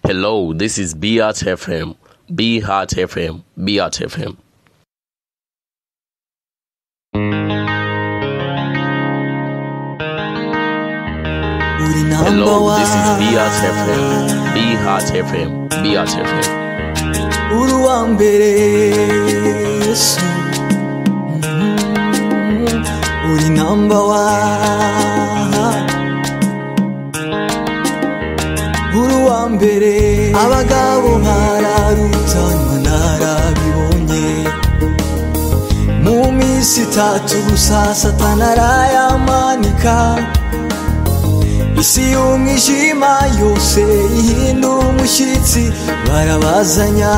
Hello, this is Beat FM. Be Heart FM. Beat FM. Hello, this is Beat FM. Be Heart FM. Beat FM. Kuwambere Yesu uri number one. Kuwambere abagabo bararutanywa narabibonye mu minsi 3 gusa Satani arayamanika isi y'umwijima yose ihinda umushyitsi barabazanya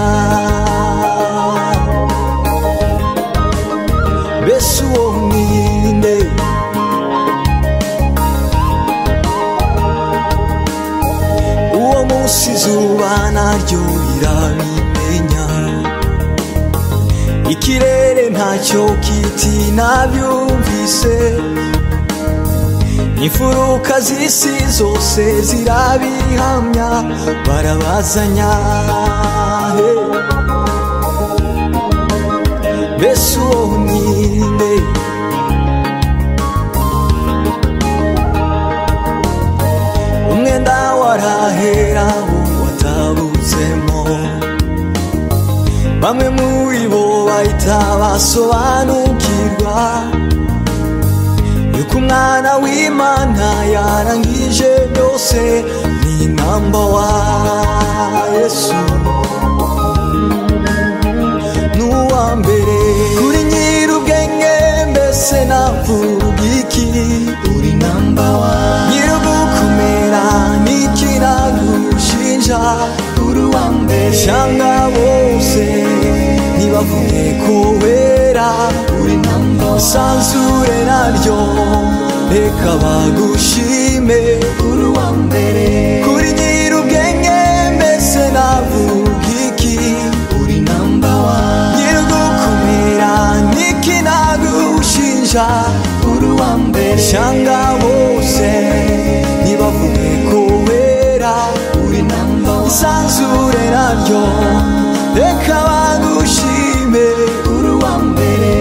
mbese uwo ninde uwo munsi izuba naryo rirabimenya ikirere ntacyo kiti nabyumvise imfuruka z'isi zose zirabihamya barabazanya mbese uwo ninde umwenda warahera watabutsemo bamwe muri bo bahita basobanukirwa yuko umwana w'Imana yarangije byose ni number one Yesu n'uwambere kuri nyir'ubwenge mbese navuga iki uri number one nyir'ugukomera n'ikiragushinja uri uwambere shanga bose ntibavuge ko wera uri number one sanzure naryo reka bagushime uri uwambere kuri nyir'ubwenge mbese navuga iki uri number one nyir'ugukomera n'ikinagushinja uri uwambere shanga bose ntibavuge ko wera uri number one sanzure naryo reka bagushime uri uwambere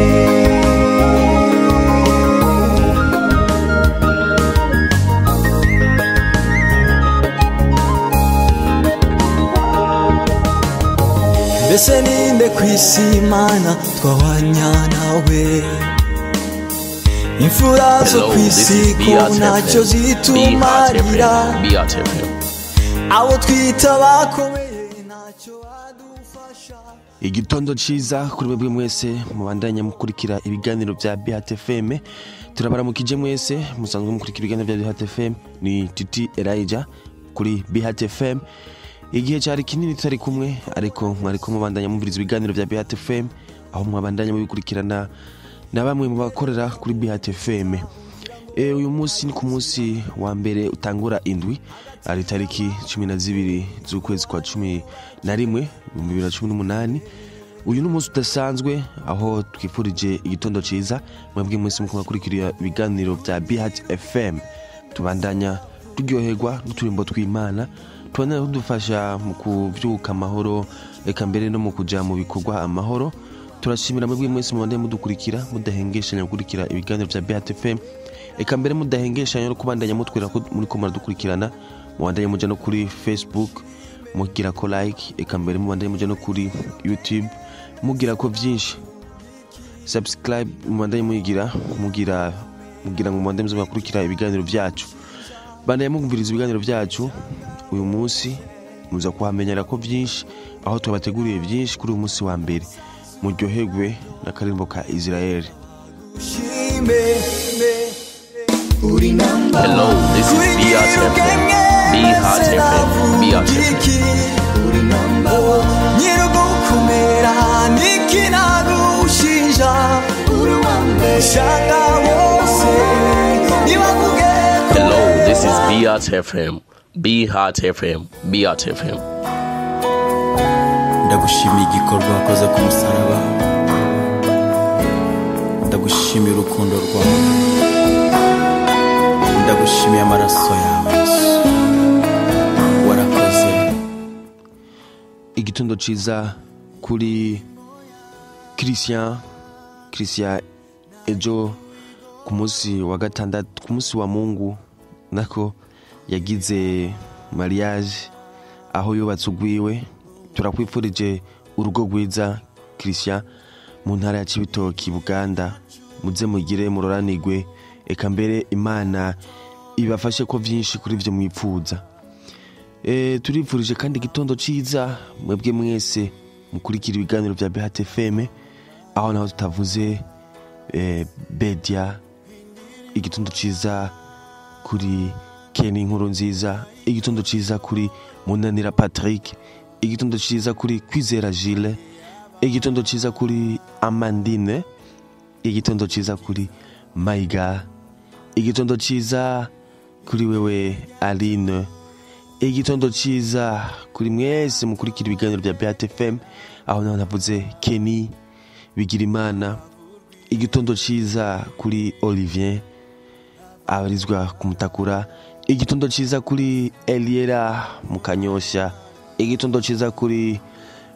mbese ninde kw'isi Imana twahwanya nawe imfura zo kw'isi ko ntacyo zitumarira abo twita bakomeye ntacyo badufasha igitondo ciza kuri mwebwe mwese mubandanya mukurikira ibiganiro bya Beat FM turabaramukije mwese musanzwe mukurikira ibiganiro bya Beat FM ni Titi Elijah kuri Beat FM igihe cyari kinini tutari kumwe ariko mwariko mubandanya mumviriza ibiganiro bya Beat FM aho mwabandanya mubikurikirana na bamwe mu bakorera kuri Beat FM uyu munsi ni ku munsi wa mbere utangura indwi ari tariki 12 z'ukwezi kwa 11 mu 2018 uyu n'umunsi udasanzwe aho twifurije igitondo ciza mwebwe mwese mukurikira ibiganiro bya Beat FM tubandanya turyoherwa n'uturimbo tw'Imana tubandanya kudufasha mu kuvyuka amahoro eka mbere no mu kuja mu bikorwa amahoro turashimira mwebwe mwese mubandanya mudukurikira mudahengeshanya gukurikira ibiganiro bya Beat FM eka mbere mudahengeshanya no kubandanya mutwira ko muri ko muradukurikirana mubandanya muja no kuri Facebook mugira ko like eka mbere mubandanya muja no kuri YouTube mugira ko byinshi subscribe mubandanya mugira ngo mubandanya muzakurikira ibiganiro byacu bandanya mugumviriza ibiganiro byacu uyu munsi muza kuhamenyera ko byinshi aho tubateguriye byinshi kuri uyu munsi wa mbere muryoherwe na karimbo ka Israel. Hello, this is Beat FM. Be Heart FM. Beat FM. nyir'ugukomera n'ikinagushinja uri uwambere shanga bose ntibavuge ko Hello, this is Beat FM. Be Heart FM. Beat FM. ndagushimiye igikorwa wakoze ku musaraba ndagushimiye urukundo rwawe ndagushimiye amaraso yawe Yesu warakoze igitondo ciza kuri Christian ejo ku munsi wa gatandatu, ku munsi wa Mungu nako yagize mariage aho yubatse ugwiwe. Turakwifurije urugo rwiza Christian mu ntara ya Cibitoki Buganda, muze mugire muroranigwe, eka mbere Imana ibafashe ko vyinshi kuri vyo mwipfuza. Turifurije kandi igitondo ciza mwebwe mwese mukurikira ibiganiro vya BHTFM, aho naho tutavuze Bedia. Igitondo ciza kuri Kenny Nkuru nziza, igitondo ciza kuri Munanira Patrick, igitondo ciza kuri Kwizera Gilles, igitondo ciza kuri Amandine, igitondo ciza kuri Maiga, igitondo ciza kuri wewe Aline, igitondo ciza kuri mwese mukurikira ibiganiro vya BHTFM, aho naho navuze Kenny Bigirimana, igitondo ciza kuri Olivier abarizwa kumutakura, igitondo ciza kuri Eliera Mukanyosha, igitondo ciza kuri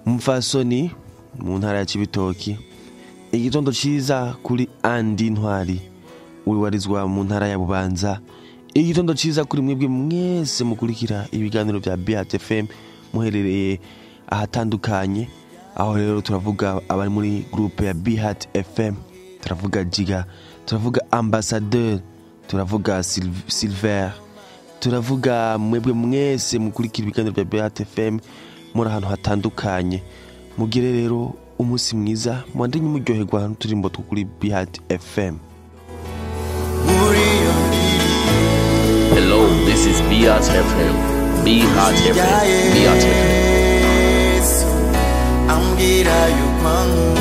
Mfasoni mu ntara ya Cibitoki, igitondo ciza kuri Andi Ntwari warizwa mu ntara ya Bubanza, igitondo ciza kuri mwebwe mwese mukurikira ibiganiro vya BHTFM muherereye ahatandukanye. Aho rero turavuga abari muri groupe ya BHTFM, turavuga Jiga, turavuga Ambassadeur, turavuga Silver, turavuga mwebwe mwese mukurikira ibiganiro vya BHTFM muri ahantu hatandukanye. Mugire rero umunsi mwiza, mwandanye muryoherwa n'uturimbo kuri BHTFM. Hello, this is BHTFM. BHTFM. BHTFM. Ambwira y'ukwanga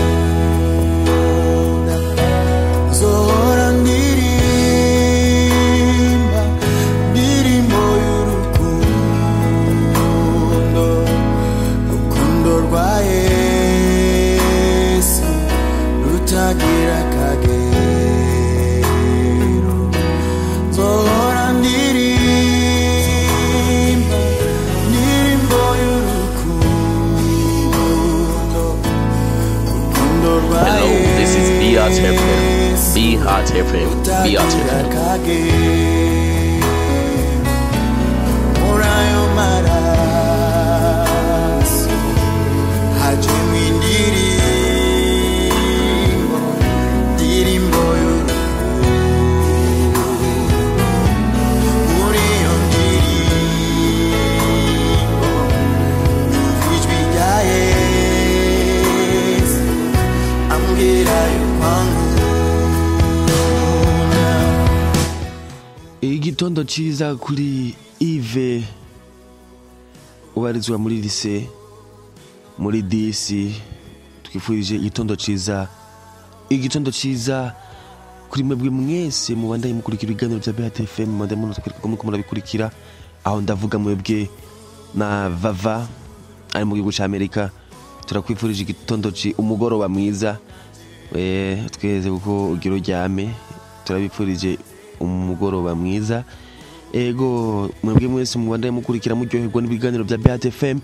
zohora ndirimba ndirimbo y'urukundo rwa Yesu rutagira akagero. Zohora ndirimba ndirimbo Hello, this is BHTFM. BHTFM. BHTFM. Murayo maraso hajemwe indirimbo ndirimbo y'urukundo. Muriyo ndirimbo ijwi rya Yesu ambwira y'ukwanga. Igitondo ciza kuri Yves ubarizwa muri lycée muri DC, twifurije igitondo ciza. Igitondo ciza kuri mwebwe mwese mubandaye mukurikira ibiganiro vya BHTFM, mubandaye muko murabikurikira, aho ndavuga mwebwe na Vava ari mu gihugu ca Amerika. Turakwifurije igitondo umugoroba mwiza, tweze kuko ugira uryame, turabifurije umugoroba mwiza. Ego mwebwe mwese mubandaye mukurikira muryoherwa n'ibiganiro vya BHTFM,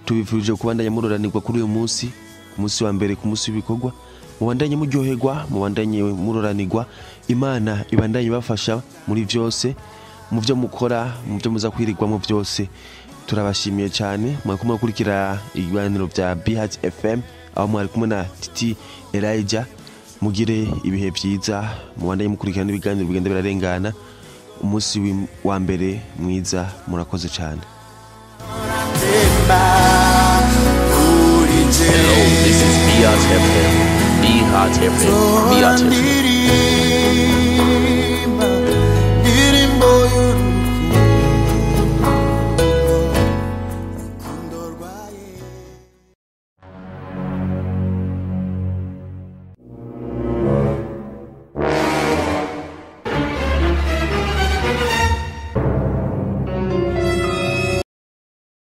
tubifurije kubandanya muroranirwa kuri uyu munsi, ku munsi wa mbere, ku munsi w'ibikorwa. Mubandanye muryoherwa, mubandanye muroranirwa, Imana ibandanye bafasha muri vyose, mu vyo mukora, mu vyo muza kwirirwamo vyose. Turabashimiye cyane mwakumwe gukurikira ibiganiro vya BHTFM, aho mwari kumwe na Titi Elijah. Mugire ibihe vyiza, mubandanye mukurikirana ibiganiro bigenda birarengana. Umunsi wa mbere mwiza, murakoze cyane. Hello, this is BHTFM. BHTFM. BHTFM.